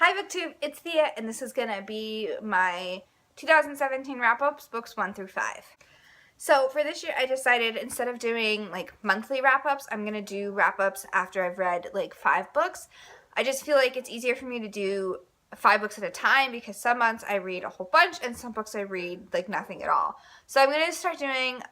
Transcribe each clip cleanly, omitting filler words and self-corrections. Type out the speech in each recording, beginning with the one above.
Hi BookTube, it's Thea, and this is going to be my 2017 wrap-ups, books 1 through 5. So for this year, I decided instead of doing like monthly wrap-ups, I'm going to do wrap-ups after I've read like 5 books. I just feel like it's easier for me to do 5 books at a time because some months I read a whole bunch and some books I read like nothing at all. So I'm going to start doing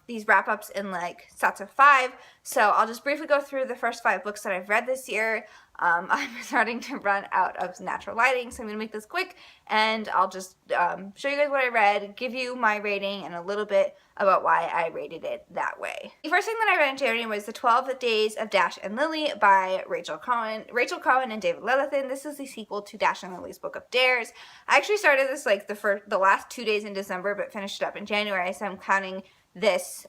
these wrap-ups in like sets of 5. So I'll just briefly go through the first 5 books that I've read this year. I'm starting to run out of natural lighting, so I'm going to make this quick, and I'll just show you guys what I read, give you my rating, and a little bit about why I rated it that way. The first thing that I read in January was The 12 Days of Dash and Lily by Rachel Cohen and David Levithan. This is the sequel to Dash and Lily's Book of Dares. I actually started this like the last 2 days in December, but finished it up in January, so I'm counting this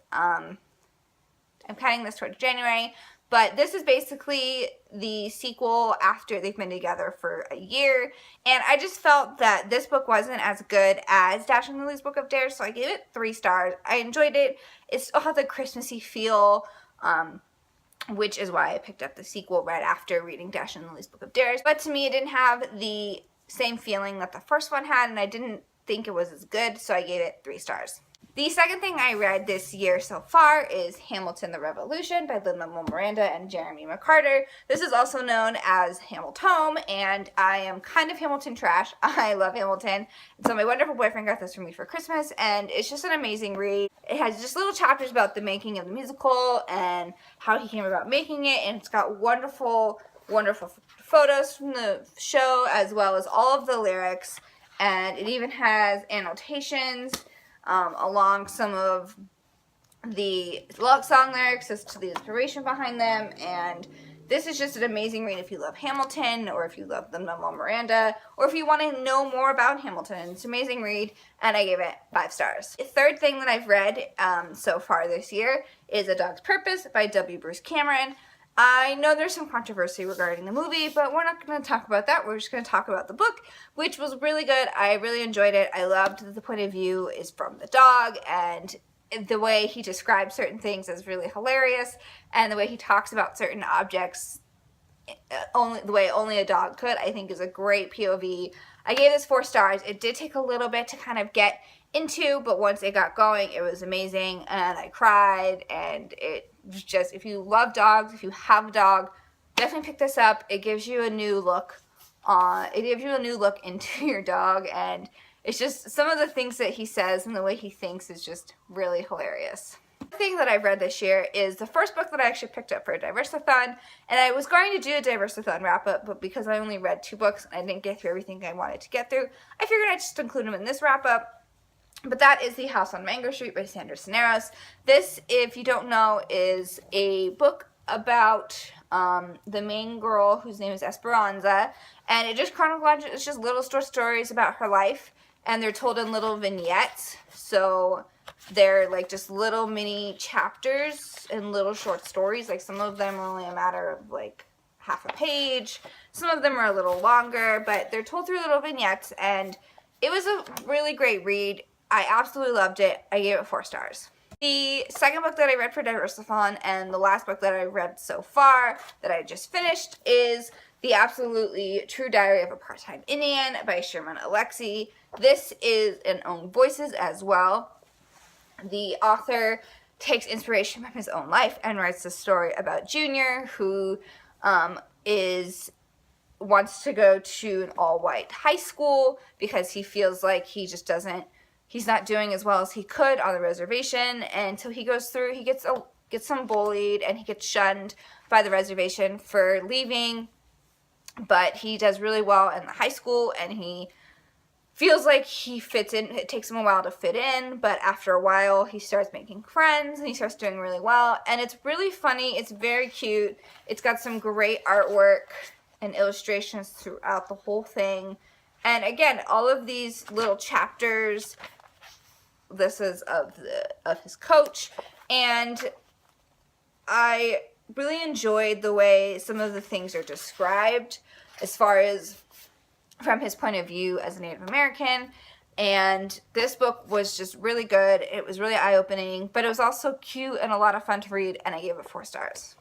towards January. But this is basically the sequel after they've been together for a year. And I just felt that this book wasn't as good as Dash and Lily's Book of Dares, so I gave it 3 stars. I enjoyed it. It still had the Christmassy feel, which is why I picked up the sequel right after reading Dash and Lily's Book of Dares. But to me, it didn't have the same feeling that the first one had, and I didn't think it was as good, so I gave it 3 stars. The second thing I read this year so far is Hamilton the Revolution by Lin-Manuel Miranda and Jeremy McCarter. This is also known as Hamiltome, and I am kind of Hamilton trash. I love Hamilton. And so my wonderful boyfriend got this for me for Christmas, and it's just an amazing read. It has just little chapters about the making of the musical and how he came about making it, and it's got wonderful, wonderful photos from the show as well as all of the lyrics, and it even has annotations along some of the song lyrics as to the inspiration behind them, and this is just an amazing read if you love Hamilton, or if you love Lin-Manuel Miranda, or if you want to know more about Hamilton. It's an amazing read, and I gave it 5 stars. The third thing that I've read so far this year is A Dog's Purpose by W. Bruce Cameron. I know there's some controversy regarding the movie, but we're not going to talk about that. We're just going to talk about the book, which was really good. I really enjoyed it. I loved that the point of view is from the dog, and the way he describes certain things is really hilarious, and the way he talks about certain objects the way only a dog could, I think is a great POV. I gave this 4 stars. It did take a little bit to kind of get into, but once it got going, it was amazing, and I cried, and it was just, if you love dogs, if you have a dog, definitely pick this up. It gives you a new look into your dog, and it's just, some of the things that he says and the way he thinks is just really hilarious. The thing that I've read this year is the first book that I actually picked up for a Diversathon, and I was going to do a Diversathon wrap-up, but because I only read 2 books and I didn't get through everything I wanted to get through, I figured I'd just include them in this wrap-up. But that is The House on Mango Street by Sandra Cisneros. This, if you don't know, is a book about the main girl whose name is Esperanza, and it just chronologically, it's just little short stories about her life, and they're told in little vignettes, so they're like just little mini chapters and little short stories. Like some of them are only a matter of like half a page, some of them are a little longer, but they're told through little vignettes, and it was a really great read. I absolutely loved it. I gave it 4 stars. The second book that I read for Diversathon, and the last book that I read so far that I just finished, is The Absolutely True Diary of a Part-Time Indian by Sherman Alexie. This is an own voices as well. The author takes inspiration from his own life and writes the story about Junior, who wants to go to an all-white high school because he feels like he's not doing as well as he could on the reservation, and so he goes through, he gets some bullied, and he gets shunned by the reservation for leaving, but he does really well in the high school, and he feels like he fits in. It takes him a while to fit in, but after a while, he starts making friends, and he starts doing really well, and it's really funny. It's very cute. It's got some great artwork and illustrations throughout the whole thing, and again, all of these little chapters, this is of his coach, and I really enjoyed the way some of the things are described as far as from his point of view as a Native American, and this book was just really good. It was really eye-opening, but it was also cute and a lot of fun to read, and I gave it 4 stars.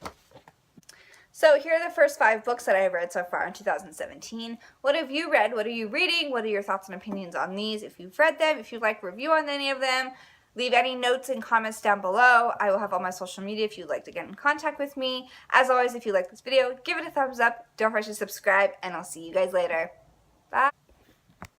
So here are the first 5 books that I have read so far in 2017. What have you read? What are you reading? What are your thoughts and opinions on these? If you've read them, if you'd like a review on any of them, leave any notes and comments down below. I will have all my social media if you'd like to get in contact with me. As always, if you like this video, give it a thumbs up. Don't forget to subscribe, and I'll see you guys later. Bye.